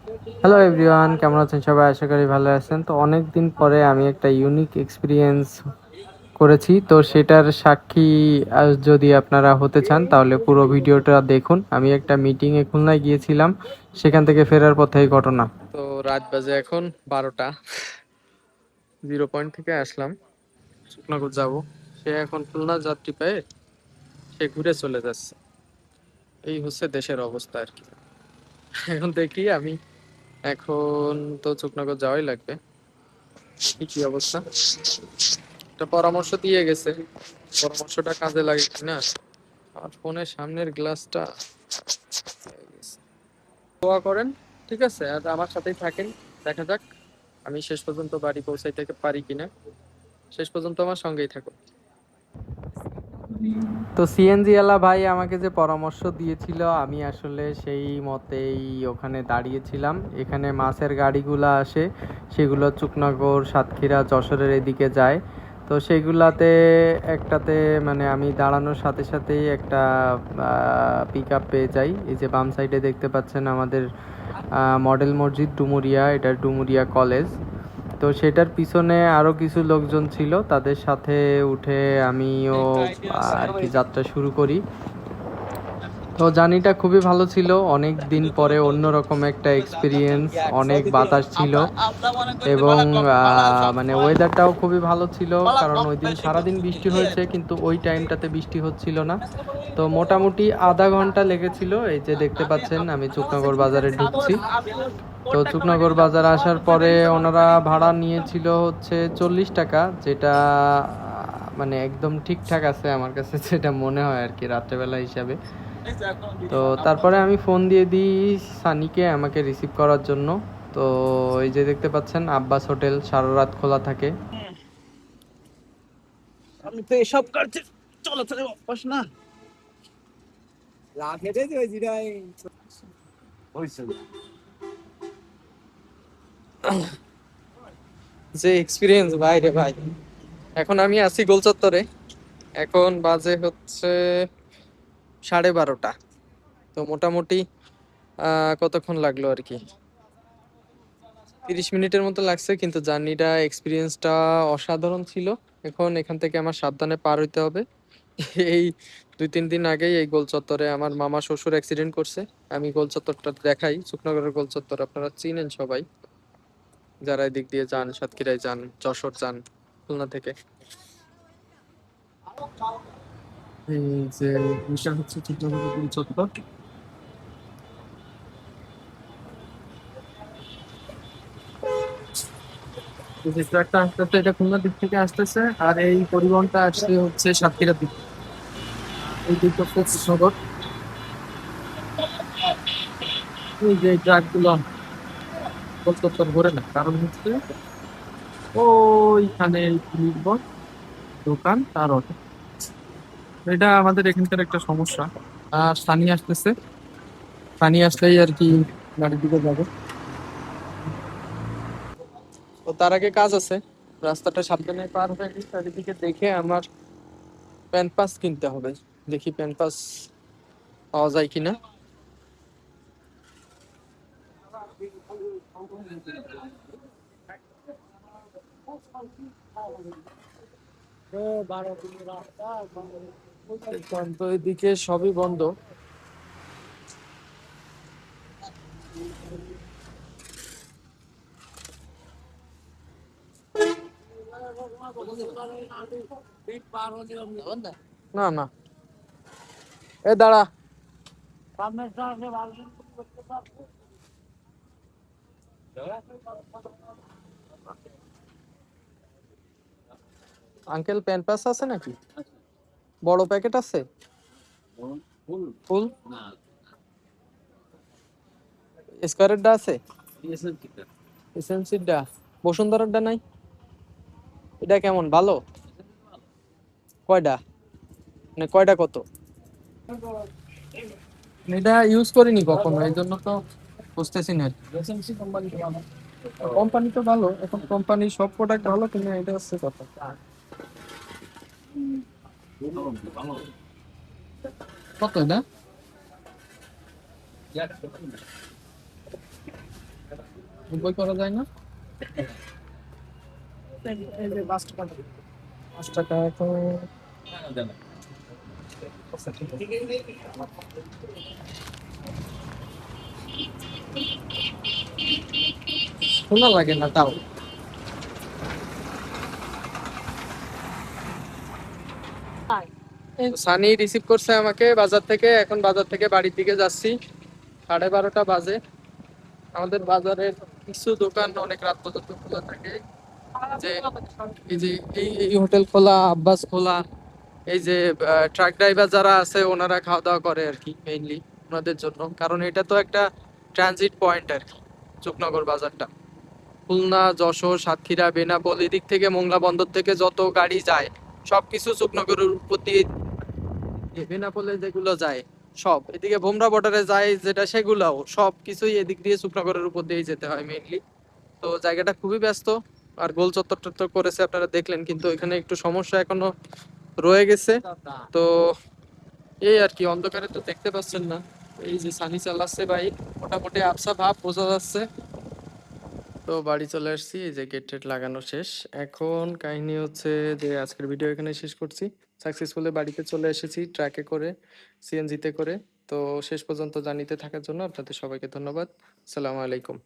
Hello everyone, কেমন আছেন সবাই? আশা করি ভালো আছেন। তো অনেক দিন পরে আমি একটা ইউনিক এক্সপিরিয়েন্স করেছি, তো সেটার সাক্ষী যদি আপনারা হতে চান তাহলে পুরো ভিডিওটা দেখুন। আমি একটা মিটিংয়ে খুলনায় গিয়েছিলাম, সেখান থেকে ফেরার পথে এই ঘটনা। তো রাত বাজে এখন 12টা, 0 পয়েন্ট থেকে আসলাম, শুকনাগর যাব। সে এখন খুলনা যাত্রী পেয়ে সে ঘুরে চলে যাচ্ছে। এই হচ্ছে দেশের অবস্থা আর কি। এখন দেখি আমি, এখন তো শুকনাগর যাওয়াই লাগবে। কি কি অবস্থা, একটা পরামর্শ দিয়ে গেছে, পরামর্শটা কাজে লাগে কিনা। আমার ফোনের সামনের গ্লাসটা হয়ে গেছে। দোয়া করেন, ঠিক আছে, আর আমার সাথেই থাকেন। দেখা যাক আমি শেষ পর্যন্ত বাড়ি পৌঁছাইতে পারি কিনা। শেষ পর্যন্ত আমার সঙ্গেই থাকুন। তো সিএনজি ওয়ালা ভাই আমাকে যে পরামর্শ দিয়েছিল, আমি আসলে সেই মতেই ওখানে দাঁড়িয়েছিলাম। এখানে মাছের গাড়িগুলা আসে, সেগুলো চুকনাগর, সাতক্ষীরা, যশোরের এদিকে যায়। তো সেগুলাতে একটাতে মানে আমি দাঁড়ানোর সাথে সাথেই একটা পিক আপ পেয়ে যাই। এই যে বাম সাইডে দেখতে পাচ্ছেন আমাদের মডেল মসজিদ ডুমুরিয়া, এটা ডুমুরিয়া কলেজ। তো সেটার পিছনে আরো কিছু লোকজন ছিল, তাদের সাথে উঠে আমিও আর কি যাত্রা শুরু করি। তো জার্নিটা খুবই ভালো ছিল, অনেক দিন পরে অন্যরকম একটা এক্সপিরিয়েন্স। অনেক বাতাস ছিল এবং মানে ওয়েদারটাও খুবই ভালো ছিল, কারণ ওই দিন সারাদিন বৃষ্টি হয়েছে, কিন্তু ওই টাইমটাতে বৃষ্টি হচ্ছিল না। তো মোটামুটি আধা ঘন্টা লেগেছিল। এই যে দেখতে পাচ্ছেন আমি চুকনগর বাজারে ঢুকছি। তো চুকনগর বাজার আসার পরে ওনারা ভাড়া নিয়েছিল হচ্ছে 40 টাকা, যেটা মানে একদম ঠিকঠাক আছে আমার কাছে যেটা মনে হয় আর কি রাত্রেবেলা হিসাবে। তো তারপরে আমি ফোন দিয়ে দিই সানিকে আমাকে রিসিভ করার জন্য। তো এই যে দেখতে পাচ্ছেন আব্বাস হোটেল সারা রাত খোলা থাকে। আমি তো এসব কাজে চলাচলের অভ্যাস না। যে এক্সপিরিয়েন্স ভাই রে ভাই। এখন আমি আছি গোল চত্বরে, এখন বাজে হচ্ছে 12:30। তো মোটামুটি কতক্ষণ লাগলো আর কি, 30 মিনিটের মতো লাগছে, কিন্তু জার্নিটা এক্সপিরিয়েন্সটা অসাধারণ ছিল। এখন এখান থেকে আমার সাবধানে পার হইতে হবে। এই 2-3 দিন আগেই এই গোল চত্বরে আমার মামা শ্বশুর অ্যাক্সিডেন্ট করছে। আমি গোল চত্বরটা দেখাই, শুকনগরের গোল চত্বর আপনারা চিনেন সবাই, যারা এদিক দিয়ে যান, সাতক্ষীরায় যান, যশোর যান, খুলনা থেকে। এই যে বিষয় হচ্ছে চিত্রকূট চত্বর। এই যে ট্রাকটা আসতেছে এটা খুলনার দিক থেকে আসতেছে, আর এই পরিবহনটা আসছে হচ্ছে সাতক্ষীরার দিক। এই দিক হচ্ছে কৃষ্ণগর। এই যে ট্রাক গুলো গোল চত্বর ভরে না, কারণ হচ্ছে ওইখানে নির্ভর দোকান তার অটো। এটা আমাদের এখানকার একটা সমস্যা। আর সানি আসতেছে, সানি আসলেই আর কি গাড়ির দিকে যাবে। তো তার আগে কাজ আছে, রাস্তাটা সাবধানে পার হয়ে গেছি, চারিদিকে দেখে আমার প্যান পাস কিনতে হবে। দেখি প্যান পাস পাওয়া যায় কিনা। দেখলাম তো এদিকে সবই বন্ধ। না না, এ দাঁড়া। আঙ্কেল প্যান পাস আছে নাকি? বড় প্যাকেট আছে? ফুল স্কোয়ারেরটা আছে? এসএমসিরটা, বসুন্ধরারটা নাই? এটা কেমন, ভালো? কয়টা, মানে কয়টা কত? এটা ইউজ করিনি কখনো, এই জন্য তো বুঝতেছি না। কোম্পানি তো ভালো, এখন কোম্পানি সব প্রোডাক্ট ভালো, কিন্তু এটা হচ্ছে কথা। কত এটা? বই করা যায় না? এই যে 5 টাকা। 5 টাকা তো আচ্ছা, ঠিক আছে। শোনা লাগে না তাও। সানি রিসিভ করছে আমাকে বাজার থেকে, এখন বাজার থেকে বাড়ির দিকে যাচ্ছি। 12:30 বাজে। আমাদের বাজারের কিছু দোকান অনেক রাত পর্যন্ত খোলা থাকে। যে এই যে এই হোটেল খোলা, আব্বাস খোলা, এই যে ট্রাক ড্রাইভার যারা আছে ওনারা খাওয়া দাওয়া করে আর কি, মেইনলি ওনাদের জন্য, কারণ এটা তো একটা ট্রানজিট পয়েন্ট আর কি, চুকনগর বাজারটা। খুলনা, যশোর, সাতক্ষীরা, বেনাপোল এদিক থেকে, মোংলা বন্দর থেকে যত গাড়ি যায় সবকিছু চুকনগরের উপর দিয়ে, বেনাপোলে যেগুলো যায় সব, এদিকে ভোমরা বর্ডারে যায় যেটা, সেগুলাও সব কিছুই এদিক দিয়ে চুকনগরের উপর দিয়েই যেতে হয় মেইনলি। তো জায়গাটা খুবই ব্যস্ত। আর গোল চত্বর টত্বর করেছে আপনারা দেখলেন, কিন্তু এখানে একটু সমস্যা এখনো রয়ে গেছে। তো এই আর কি, অন্ধকারে তো দেখতে পাচ্ছেন না। এই যে সানি চালাচ্ছে বাইক, মোটামুটি আবসা ভাব বোঝা যাচ্ছে। তো বাড়ি চলে আসছি, এই যে গেট টেট লাগানো শেষ। এখন কাহিনী হচ্ছে যে আজকের ভিডিও এখানে শেষ করছি। সাকসেসফুলি বাড়িতে চলে এসেছি ট্রাকে করে, সিএনজিতে করে। তো শেষ পর্যন্ত জানিতে থাকার জন্য আপনাদের সবাইকে ধন্যবাদ। আসসালামু আলাইকুম।